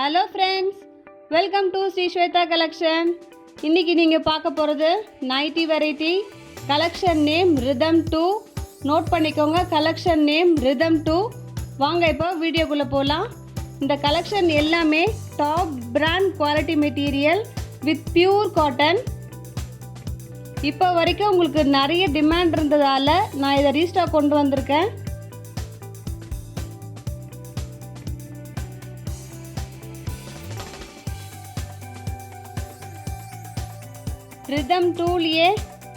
Hello friends, welcome to Shri Swetha collection. இன்றைக்கி நீங்கள் பார்க்க போகிறது nighty variety. Collection name rhythm 2. Note பண்ணிக்கோங்க, கலெக்ஷன் நேம் ரிதம் 2. வாங்க இப்போ வீடியோக்குள்ளே போகலாம். இந்த கலெக்ஷன் எல்லாமே top brand quality material with pure cotton. இப்போ வரைக்கும் உங்களுக்கு நிறைய டிமாண்ட் இருந்ததால் நான் இதை ரீஸ்டாக் கொண்டு வந்திருக்கேன். ரிதம் 2லேயே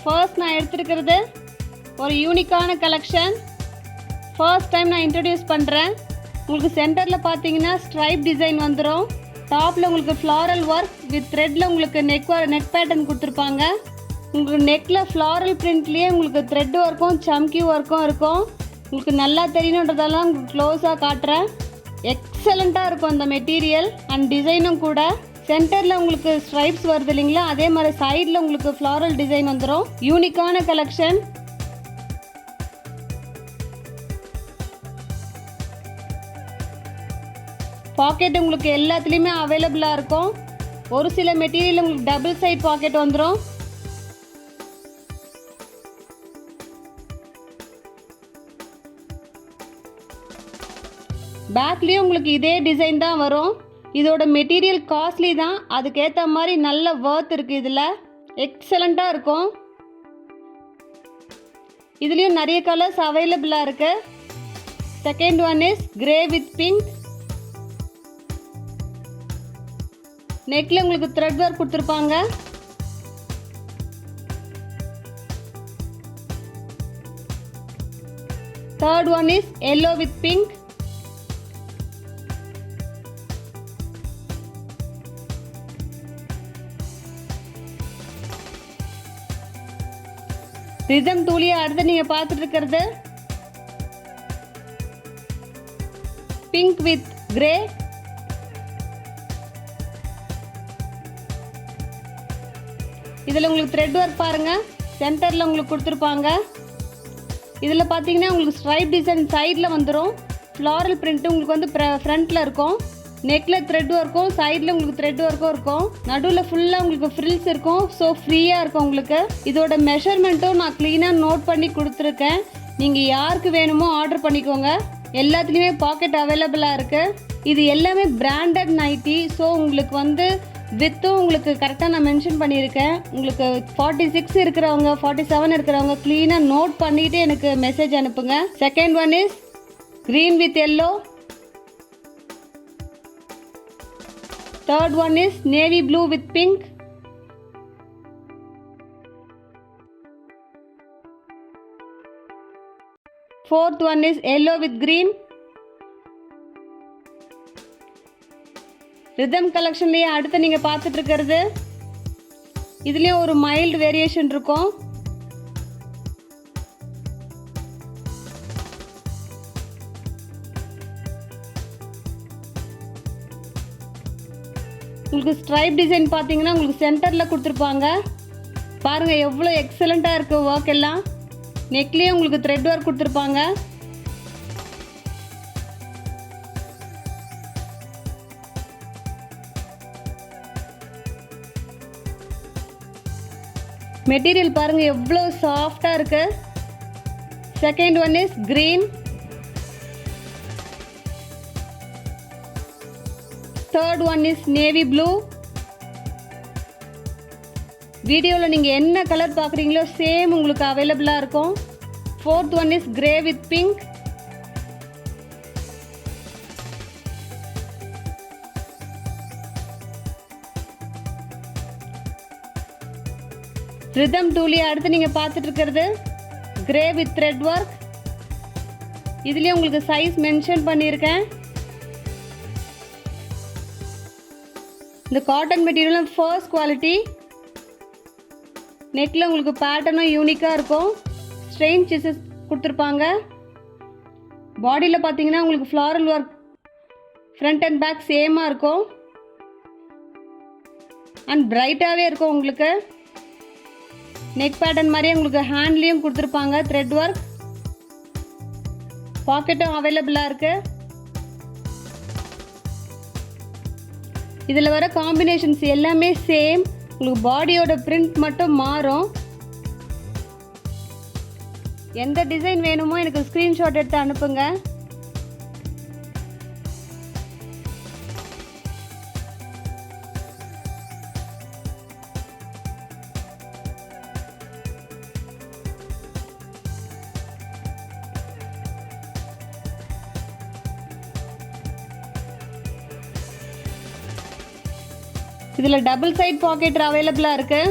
ஃபர்ஸ்ட் நான் எடுத்துருக்கிறது ஒரு யூனிக்கான கலெக்ஷன். ஃபர்ஸ்ட் டைம் நான் இன்ட்ரடியூஸ் பண்ணுறேன். உங்களுக்கு சென்டரில் பார்த்தீங்கன்னா ஸ்ட்ரைப் டிசைன் வந்துடும். டாப்பில் உங்களுக்கு ஃப்ளாரல் ஒர்க் வித் த்ரெட்டில் உங்களுக்கு நெக் பேட்டர்ன் கொடுத்துருப்பாங்க. உங்களுக்கு நெக்கில் ஃப்ளாரல் பிரிண்ட்லேயே உங்களுக்கு த்ரெட் ஒர்க்கும் சம்கி ஒர்க்கும் இருக்கும். உங்களுக்கு நல்லா தெரியணுன்றதெல்லாம் உங்களுக்கு க்ளோஸாக காட்டுறேன். எக்ஸலண்ட்டாக இருக்கும் அந்த மெட்டீரியல் அண்ட் டிசைனும் கூட. சென்டரில் உங்களுக்கு ஸ்ட்ரைப்ஸ் வருது இல்லைங்களா, அதே மாதிரி சைடில் உங்களுக்கு ஃப்ளாரல் டிசைன் வந்துடும். யூனிக்கான கலெக்ஷன். பாக்கெட் உங்களுக்கு எல்லாத்துலேயுமே அவைலபிளாக இருக்கும். ஒரு சில மெட்டீரியல் உங்களுக்கு டபுள் சைட் பாக்கெட் வந்துடும். பேக்லேயும் உங்களுக்கு இதே டிசைன் தான் வரும். இதோட மெட்டீரியல் காஸ்ட்லி தான், அதுக்கேற்ற மாதிரி நல்ல வர்த் இருக்குது. இதில் எக்ஸலண்ட்டாக இருக்கும். இதுலேயும் நிறைய கலர்ஸ் அவைலபிளாக இருக்குது. Second one is grey with pink. நெக்கில் உங்களுக்கு த்ரெட் ஒர்க் கொடுத்துருப்பாங்க. Third one is yellow with pink. Rhythm 2லேயே அடுத்து நீங்கள் பார்த்துட்டு இருக்கிறது பிங்க் வித் கிரே. இதில் உங்களுக்கு த்ரெட் ஒர்க் பாருங்கள், சென்டரில் உங்களுக்கு கொடுத்துருப்பாங்க. இதில் பார்த்தீங்கன்னா உங்களுக்கு ஸ்ட்ரைப் டிசைன் சைடில் வந்துடும். ஃப்ளாரல் பிரிண்ட்டு உங்களுக்கு வந்து ஃப்ரண்ட்டில் இருக்கும். நெக்கில் த்ரெட் ஒர்க்கும் சைடில் உங்களுக்கு த்ரெட் ஒர்க்கும் இருக்கும். நடுவில் ஃபுல்லாக உங்களுக்கு ஃப்ரில்ஸ் இருக்கும். ஸோ ஃப்ரீயாக இருக்கும் உங்களுக்கு. இதோட மெஷர்மெண்ட்டும் நான் க்ளீனாக நோட் பண்ணி கொடுத்துருக்கேன். நீங்கள் யாருக்கு வேணுமோ ஆர்டர் பண்ணிக்கோங்க. எல்லாத்துலேயுமே பாக்கெட் அவைலபிளாக இருக்குது. இது எல்லாமே பிராண்டட் நைட்டி. ஸோ உங்களுக்கு வந்து வித்தும் உங்களுக்கு கரெக்டாக நான் மென்ஷன் பண்ணியிருக்கேன். உங்களுக்கு 46 இருக்கிறவங்க 47 இருக்கிறவங்க க்ளீனாக நோட் பண்ணிவிட்டு எனக்கு மெசேஜ் அனுப்புங்க. Second one is green with yellow. Third one is navy blue with pink. Fourth one is yellow with green. Rhythm கலெக்ஷன்லேயே அடுத்து நீங்கள் பார்த்துட்டு இருக்கிறது இதுலேயும் ஒரு மைல்டு வேரியேஷன் இருக்கும். உங்களுக்கு ஸ்ட்ரைப் டிசைன் பார்த்தீங்கன்னா உங்களுக்கு சென்டரில் கொடுத்துருப்பாங்க. பாருங்கள் எவ்வளோ எக்ஸலண்ட்டாக இருக்குது ஒர்க் எல்லாம். நெக்லேயும் உங்களுக்கு த்ரெட் ஒர்க் கொடுத்துருப்பாங்க. மெட்டீரியல் பாருங்கள் எவ்வளோ சாஃப்டாக இருக்குது. Second one is green. Third one is navy blue. வீடியோவில் நீங்கள் என்ன கலர் பார்க்குறீங்களோ சேம் உங்களுக்கு அவைலபிளாக இருக்கும். Fourth one is grey with pink. Rhythm 2லேயே அடுத்து நீங்கள் பார்த்துட்டு இருக்கிறது கிரே வித் த்ரெட் ஒர்க். இதுலேயும் உங்களுக்கு சைஸ் மென்ஷன் பண்ணியிருக்கேன். இந்த காட்டன் மெட்டீரியலும் ஃபர்ஸ்ட் குவாலிட்டி. நெக்கில் உங்களுக்கு பேட்டர்னும் யூனிக்காக இருக்கும். ஸ்ட்ரெயின் சிசஸ் கொடுத்துருப்பாங்க. பாடியில் பார்த்தீங்கன்னா உங்களுக்கு floral work front and back சேமாக இருக்கும் அண்ட் பிரைட்டாகவே இருக்கும். உங்களுக்கு நெக் பேட்டர்ன் மாதிரியே உங்களுக்கு ஹேண்ட்லேயும் கொடுத்துருப்பாங்க த்ரெட் ஒர்க். பாக்கெட்டும் அவைலபிளாக இருக்குது. இதில் வர காம்பினேஷன்ஸ் எல்லாமே சேம். உங்களுக்கு பாடியோட பிரிண்ட் மட்டும் மாறும். எந்த டிசைன் வேணுமோ எனக்கு ஸ்க்ரீன்ஷாட் எடுத்து அனுப்புங்க. இதில் டபுள் சைட் பாக்கெட் அவைலபிளாக இருக்கு.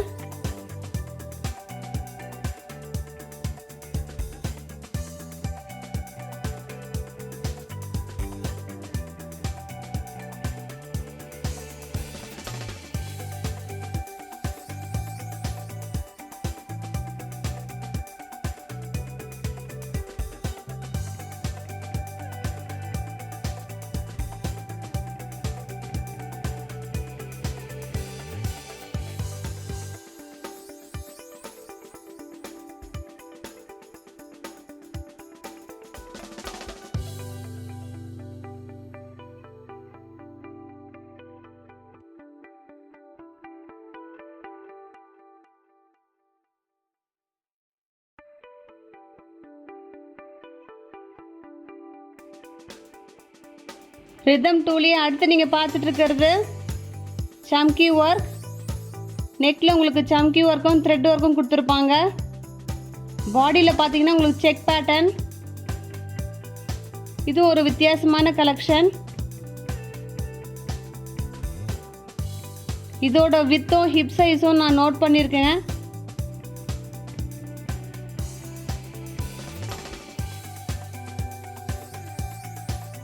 ரிதம் டூலியே அடுத்து நீங்கள் பார்த்துட்டு இருக்கிறது சம்கி ஒர்க். நெக்கில் உங்களுக்கு சம்கி ஒர்க்கும் த்ரெட் ஒர்க்கும் கொடுத்துருப்பாங்க. பாடியில் பார்த்தீங்கன்னா உங்களுக்கு செக் பேட்டர்ன். இது ஒரு வித்தியாசமான கலெக்ஷன். இதோட வித்தும் ஹிப் சைஸும் நான் நோட் பண்ணியிருக்கேன்.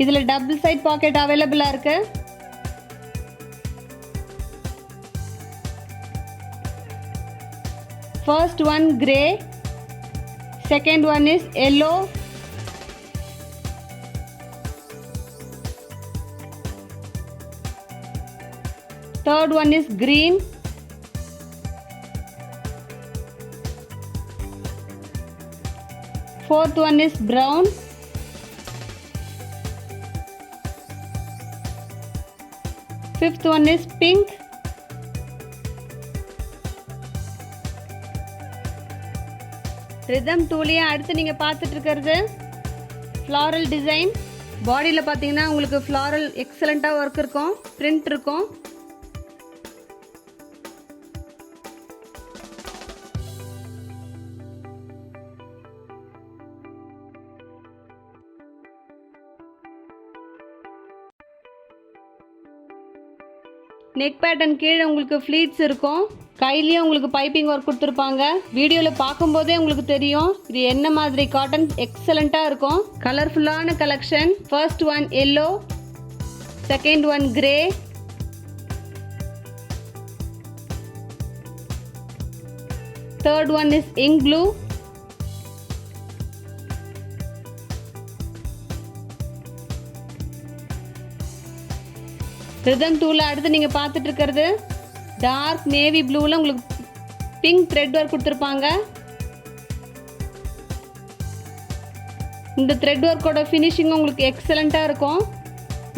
இதில் டபுள் சைட் பாக்கெட் அவைலபிளாக இருக்கு. First one grey, second one is yellow, third one is green, fourth one is brown, fifth one is pink, Rhythm டூலியே அடுத்து நீங்கள் பார்த்துட்டு இருக்கிறது ஃப்ளாரல் டிசைன். பாடியில் பார்த்தீங்கன்னா உங்களுக்கு ஃப்ளாரல் எக்ஸலண்ட்டாக ஒர்க் இருக்கும், பிரிண்ட் இருக்கும். நெக் பேட்டர்ன் கீழே உங்களுக்கு ஃப்ளீட்ஸ் இருக்கும். கையிலேயே உங்களுக்கு பைப்பிங் ஒர்க் கொடுத்துருப்பாங்க. வீடியோவில் பார்க்கும்போதே உங்களுக்கு தெரியும் இது என்ன மாதிரி காட்டன். எக்ஸலண்ட்டாக இருக்கும். கலர்ஃபுல்லான collection. First one yellow, second one grey, third one is ink blue, rhythm டூவில் அடுத்து நீங்கள் பார்த்துட்டு இருக்கிறது டார்க் நேவி ப்ளூவில் உங்களுக்கு பிங்க் த்ரெட் ஒர்க் கொடுத்துருப்பாங்க. இந்த த்ரெட் ஒர்க்கோட ஃபினிஷிங் உங்களுக்கு எக்ஸலண்ட்டாக இருக்கும்.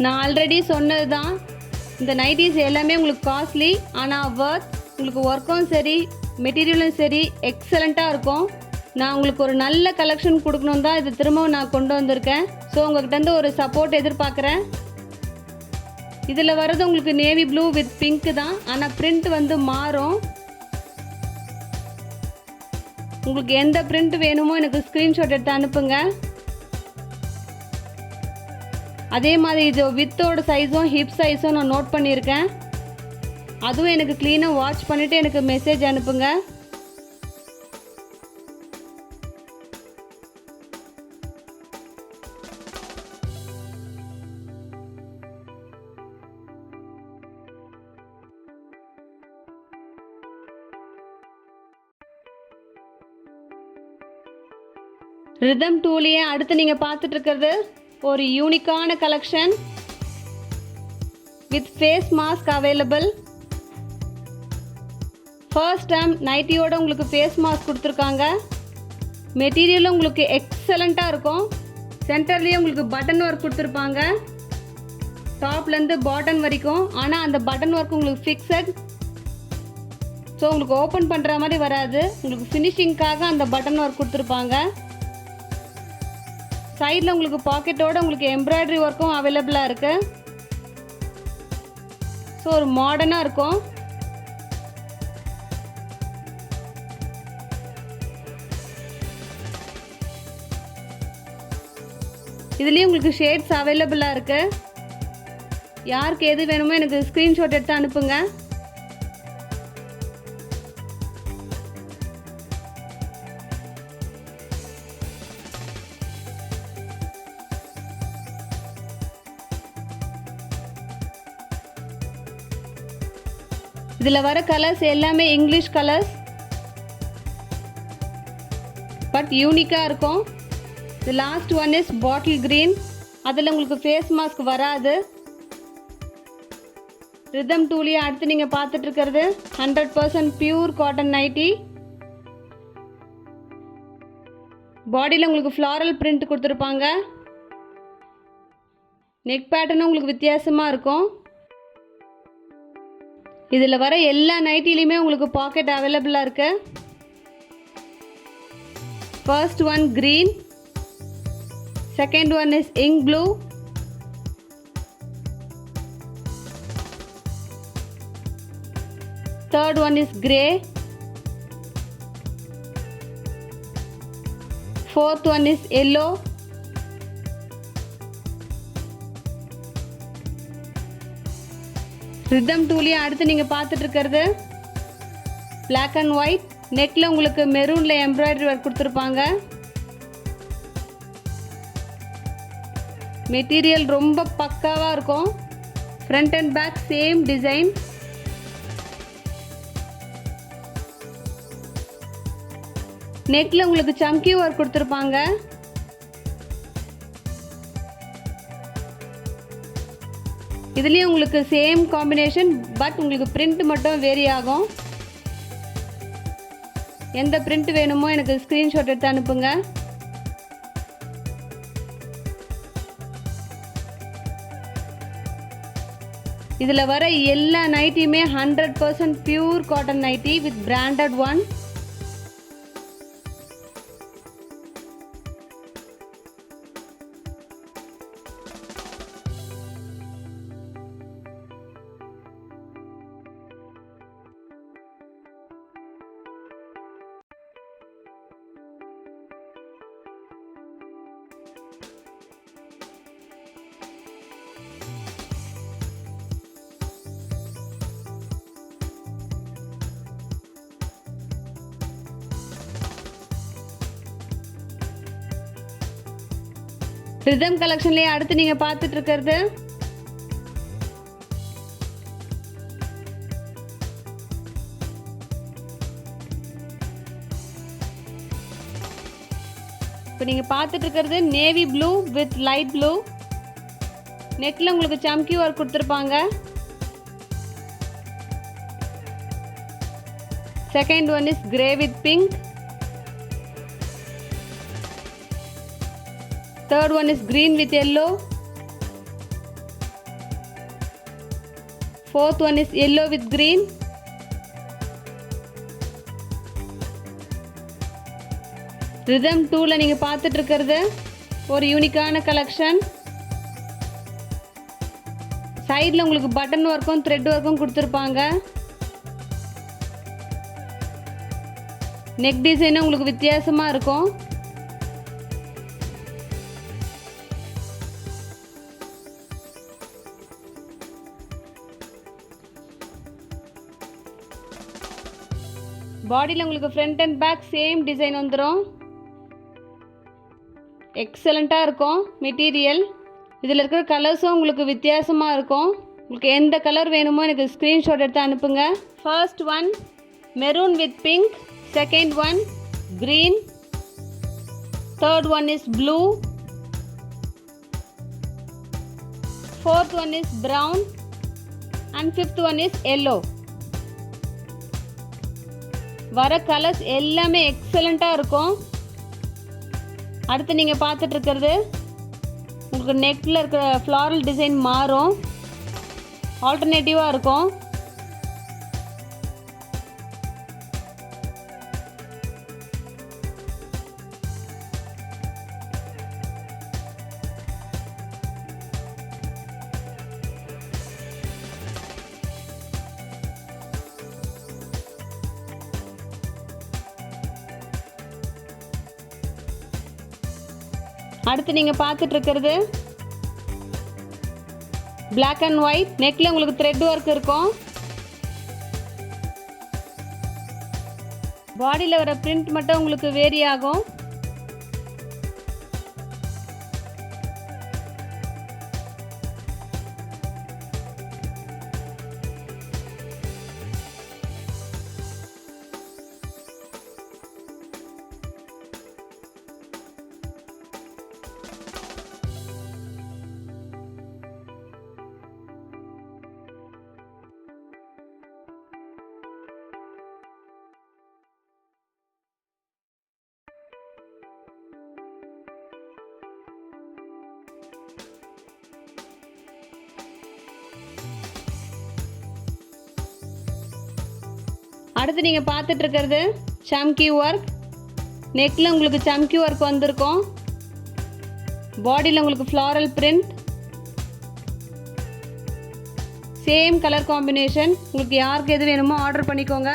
நான் ஆல்ரெடி சொன்னது தான், இந்த நைட்டிஸ் எல்லாமே உங்களுக்கு காஸ்ட்லி, ஆனால் ஒர்த். உங்களுக்கு ஒர்க்கும் சரி மெட்டீரியலும் சரி எக்ஸலண்ட்டாக இருக்கும். நான் உங்களுக்கு ஒரு நல்ல கலெக்ஷன் கொடுக்கணும் தான் இது திரும்பவும் நான் கொண்டு வந்திருக்கேன். ஸோ உங்கள்கிட்ட ஒரு சப்போர்ட் எதிர்பார்க்குறேன். இதில் வர்றது உங்களுக்கு நேவி ப்ளூ வித் பிங்க் தான், ஆனால் பிரிண்ட் வந்து மாறும். உங்களுக்கு எந்த பிரிண்ட் வேணுமோ எனக்கு ஸ்க்ரீன்ஷாட் எடுத்து அனுப்புங்க. அதே மாதிரி இது வித்தோட சைஸும் ஹிப் சைஸும் நான் நோட் பண்ணியிருக்கேன். அதுவும் எனக்கு க்ளீனாக வாட்ச் பண்ணிவிட்டு எனக்கு மெசேஜ் அனுப்புங்க. ரிதம் டூலியே அடுத்து நீங்கள் பார்த்துட்டு இருக்கிறது ஒரு யூனிக்கான collection with face mask available. First time நைட்டியோட உங்களுக்கு ஃபேஸ் மாஸ்க் கொடுத்துருக்காங்க. மெட்டீரியலும் உங்களுக்கு எக்ஸலண்ட்டாக இருக்கும். சென்டர்லேயே உங்களுக்கு பட்டன் ஒர்க் கொடுத்துருப்பாங்க. டாப்லேருந்து பாட்டன் வரைக்கும். ஆனால் அந்த பட்டன் ஒர்க் உங்களுக்கு ஃபிக்ஸட். ஸோ உங்களுக்கு ஓப்பன் பண்ணுற மாதிரி வராது. உங்களுக்கு ஃபினிஷிங்காக அந்த பட்டன் ஒர்க் கொடுத்துருப்பாங்க. சைடில் உங்களுக்கு பாக்கெட்டோடு உங்களுக்கு எம்ப்ராய்டரி ஒர்க்கும் அவைலபிளாக இருக்குது. ஸோ ஒரு மாடர்னாக இருக்கும். இதுலேயும் உங்களுக்கு ஷேட்ஸ் அவைலபிளாக இருக்குது. யாருக்கு எது வேணுமோ எனக்கு ஸ்க்ரீன்ஷாட் எடுத்து அனுப்புங்க. இதில் வர கலர்ஸ் எல்லாமே இங்கிலீஷ் கலர்ஸ், பட் யூனிக்காக இருக்கும். The last one is bottle green. அதில் உங்களுக்கு ஃபேஸ் மாஸ்க் வராது. ரிதம் டூலியே அடுத்து நீங்கள் பார்த்துட்டு இருக்கிறது 100% பியூர் காட்டன் நைட்டி. பாடியில் உங்களுக்கு ஃப்ளாரல் பிரிண்ட் கொடுத்துருப்பாங்க. நெக் பேட்டர்னும் உங்களுக்கு வித்தியாசமாக இருக்கும். இதில் வர எல்லா நைட்டிலையுமே உங்களுக்கு பாக்கெட் அவைலபிளாக இருக்கு. First one green, second one is ink blue, third one is grey, fourth one is yellow, Rhythm டூலியே அடுத்து நீங்கள் பார்த்துட்டு இருக்கிறது பிளாக் அண்ட் ஒயிட். நெக்கில் உங்களுக்கு மெரூனில் எம்ப்ராய்டரி ஒர்க் கொடுத்துருப்பாங்க. மெட்டீரியல் ரொம்ப பக்காவாக இருக்கும். Front and back same design. நெக்கில் உங்களுக்கு சம்கி ஒர்க் கொடுத்துருப்பாங்க. இதுலேயும் உங்களுக்கு சேம் காம்பினேஷன், பட் உங்களுக்கு பிரிண்ட் மட்டும் வேரி ஆகும். எந்த பிரிண்ட் வேணுமோ எனக்கு ஸ்க்ரீன்ஷாட் எடுத்து அனுப்புங்க. இதில் வர எல்லா நைட்டியுமே 100% pure cotton nightie with branded one. Rhythm கலெக்ஷன்லேயே அடுத்து நீங்கள் பார்த்துட்டு இருக்கிறது இப்போ நீங்கள் பார்த்துட்டு இருக்கிறது navy blue with light blue. நெக்கில் உங்களுக்கு சம்கி ஒர்க் கொடுத்துருப்பாங்க. Second one is grey with pink. Third one is green with yellow. Fourth one is yellow with green. Rhythm 2ல நீங்கள் பார்த்துட்டு இருக்கிறது ஒரு யூனிக்கான கலெக்ஷன். சைடில் உங்களுக்கு பட்டன் ஒர்க்கும் த்ரெட் ஒர்க்கும் கொடுத்துருப்பாங்க. நெக் டிசைனும் உங்களுக்கு வித்தியாசமாக இருக்கும். பாடியில் உங்களுக்கு front and back same design வந்துடும். எக்ஸலண்ட்டாக இருக்கும் மெட்டீரியல். இதில் இருக்கிற கலர்ஸும் உங்களுக்கு வித்தியாசமாக இருக்கும். உங்களுக்கு எந்த கலர் வேணுமோ எனக்கு ஸ்க்ரீன்ஷாட் எடுத்து அனுப்புங்க. First one maroon with pink, second one green, third one is blue, fourth one is brown and fifth one is yellow. வர கலர்ஸ் எல்லாமே எக்ஸலண்ட்டாக இருக்கும். அடுத்து நீங்கள் பார்த்துட்டு இருக்கிறது உங்களுக்கு நெக்கில் இருக்கிற ஃப்ளாரல் டிசைன் மாறும். ஆல்டர்னேட்டிவாக இருக்கும். அடுத்து நீங்கள் பார்த்துட்டு இருக்கிறது Black and white. நெக்கில் உங்களுக்கு த்ரெட் ஒர்க் இருக்கும். பாடியில் வர பிரிண்ட் மட்டும் உங்களுக்கு வேரி ஆகும். அடுத்து நீங்கள் பார்த்துட்டு இருக்கிறது சம்கி ஒர்க். நெக்கில் உங்களுக்கு சம்கி ஒர்க் வந்திருக்கும். பாடியில் உங்களுக்கு floral print. Same colour combination. உங்களுக்கு யாருக்கு எது வேணுமோ ஆர்டர் பண்ணிக்கோங்க.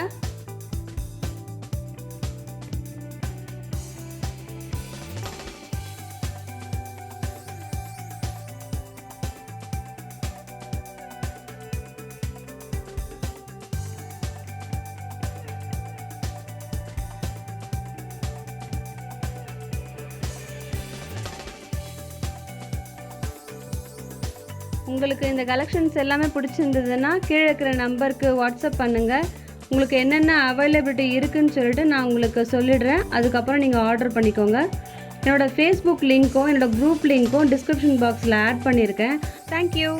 உங்களுக்கு இந்த கலெக்ஷன்ஸ் எல்லாமே பிடிச்சிருந்ததுன்னா கீழே இருக்கிற நம்பருக்கு வாட்ஸ்அப் பண்ணுங்கள். உங்களுக்கு என்னென்ன அவைலபிலிட்டி இருக்குதுன்னு சொல்லிட்டு நான் உங்களுக்கு சொல்லிடுறேன். அதுக்கப்புறம் நீங்கள் ஆர்டர் பண்ணிக்கோங்க. என்னோடய ஃபேஸ்புக் லிங்க்கும் என்னோடய குரூப் லிங்க்கும் டிஸ்கிரிப்ஷன் பாக்ஸில் ஆட் பண்ணியிருக்கேன். தேங்க்யூ.